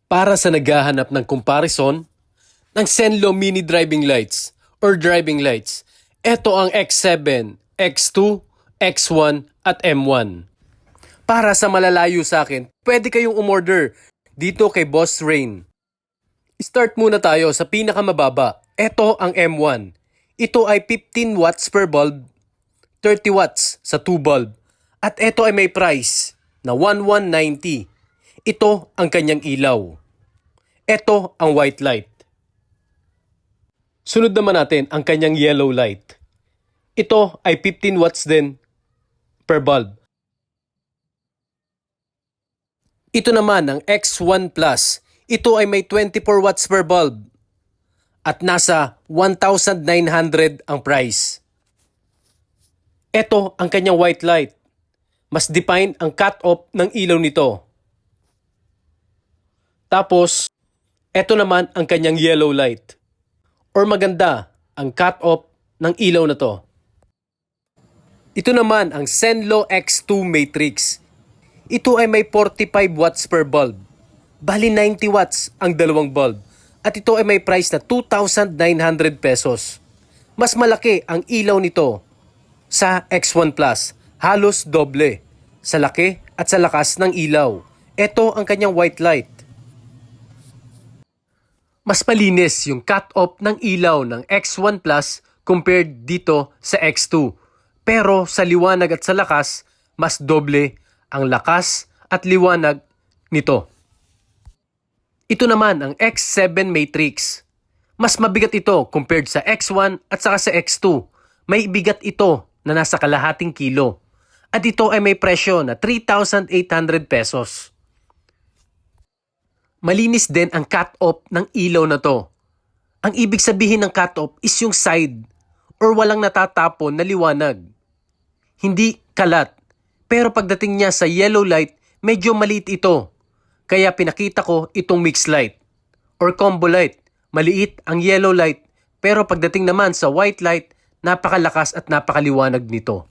Para sa naghahanap ng comparison ng Senlo Mini Driving Lights or Driving Lights, ito ang X7, X2, X1 at M1. Para sa malalayo sa akin, pwede kayong umorder dito kay Boss Rain. Start muna tayo sa pinakamababa. Ito ang M1. Ito ay 15 watts per bulb, 30 watts sa 2 bulb. At ito ay may price na 1190. Ito ang kanyang ilaw. Ito ang white light. Sunod naman natin ang kanyang yellow light. Ito ay 15 watts din per bulb. Ito naman ang X1 Plus. Ito ay may 24 watts per bulb at nasa 1,900 ang price. Ito ang kanyang white light. Mas define ang cut-off ng ilaw nito. Tapos, ito naman ang kanyang yellow light. Or maganda ang cut-off ng ilaw na to. Ito naman ang Senlo X2 Matrix. Ito ay may 45 watts per bulb. Bali 90 watts ang dalawang bulb. At ito ay may price na 2,900 pesos. Mas malaki ang ilaw nito sa X1 Plus. Halos doble sa laki at sa lakas ng ilaw. Ito ang kanyang white light. Mas malinis yung cut-off ng ilaw ng X1 Plus compared dito sa X2. Pero sa liwanag at sa lakas, mas doble ang lakas at liwanag nito. Ito naman ang X7 Matrix. Mas mabigat ito compared sa X1 at saka sa X2. May bigat ito na nasa kalahating kilo. At ito ay may presyo na 3,800 pesos. Malinis din ang cut-off ng ilaw na to. Ang ibig sabihin ng cut-off is yung side or walang natatapon na liwanag. Hindi kalat. Pero pagdating niya sa yellow light, medyo maliit ito. Kaya pinakita ko itong mixed light or combo light. Maliit ang yellow light pero pagdating naman sa white light, napakalakas at napakaliwanag nito.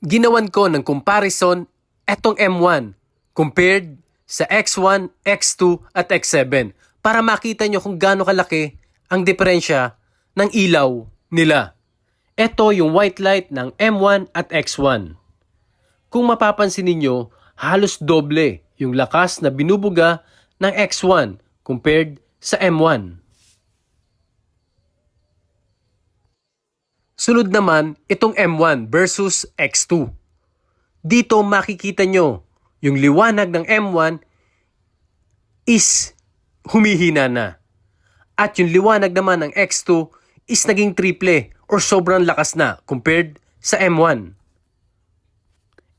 Ginawan ko ng comparison etong M1 compared sa X1, X2 at X7 para makita nyo kung gaano kalaki ang diferensya ng ilaw nila. Ito yung white light ng M1 at X1. Kung mapapansin ninyo, halos doble yung lakas na binubuga ng X1 compared sa M1. Sunod naman itong M1 versus X2. Dito makikita nyo yung liwanag ng M1 is humihina na. At yung liwanag naman ng X2 is naging triple or sobrang lakas na compared sa M1.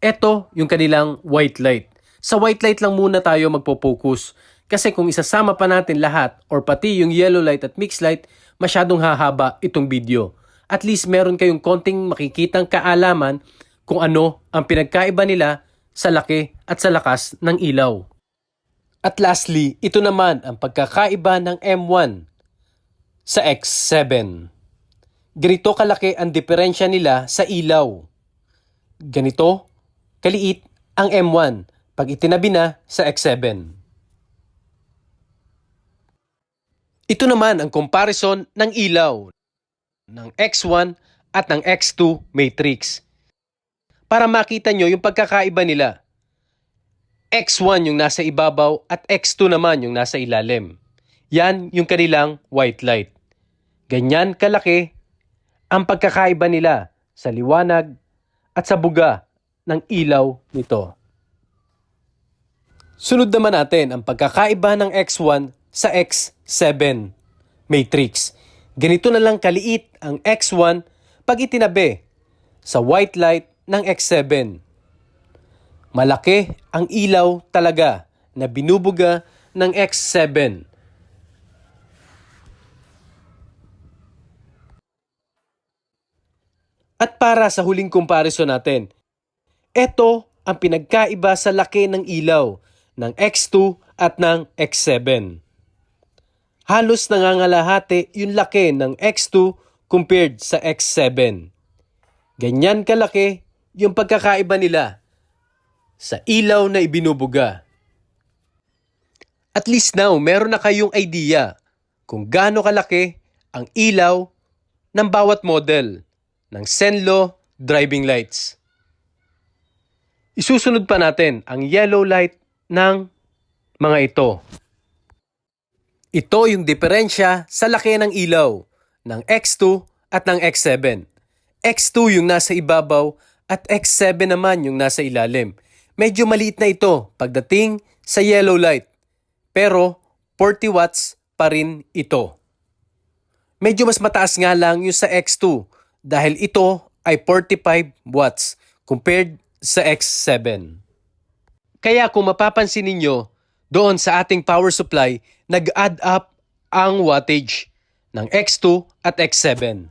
Ito yung kanilang white light. Sa white light lang muna tayo magpo-focus. Kasi kung isasama pa natin lahat or pati yung yellow light at mixed light, masyadong hahaba itong video. At least meron kayong konting makikitang kaalaman kung ano ang pinagkaiba nila sa laki at sa lakas ng ilaw. At lastly, ito naman ang pagkakaiba ng M1 sa X7. Ganito kalaki ang diferensya nila sa ilaw. Ganito kaliit ang M1 pag itinabi na sa X7. Ito naman ang comparison ng ilaw ng X1 at ng X2 Matrix. Para makita nyo yung pagkakaiba nila. X1 yung nasa ibabaw at X2 naman yung nasa ilalim. Yan yung kanilang white light. Ganyan kalaki ang pagkakaiba nila sa liwanag at sa buga ng ilaw nito. Sunod naman natin ang pagkakaiba ng X1 sa X7 Matrix. Ganito na lang kaliit ang X1 pag itinabi sa white light ng X7. Malaki ang ilaw talaga na binubuga ng X7. At para sa huling comparison natin, ito ang pinagkaiba sa laki ng ilaw ng X2 at ng X7. Halos nangangalahati yung laki ng X2 compared sa X7. Ganyan kalaki yung pagkakaiba nila sa ilaw na ibinubuga. At least now, meron na kayong idea kung gaano kalaki ang ilaw ng bawat model ng Zenlo driving lights. Isusunod pa natin ang yellow light ng mga ito. Ito yung diferensya sa laki ng ilaw ng X2 at ng X7. X2 yung nasa ibabaw at X7 naman yung nasa ilalim. Medyo maliit na ito pagdating sa yellow light. Pero 40 watts pa rin ito. Medyo mas mataas nga lang yung sa X2 dahil ito ay 45 watts compared sa X7. Kaya kung mapapansin ninyo, doon sa ating power supply, nag-add up ang wattage ng X2 at X7.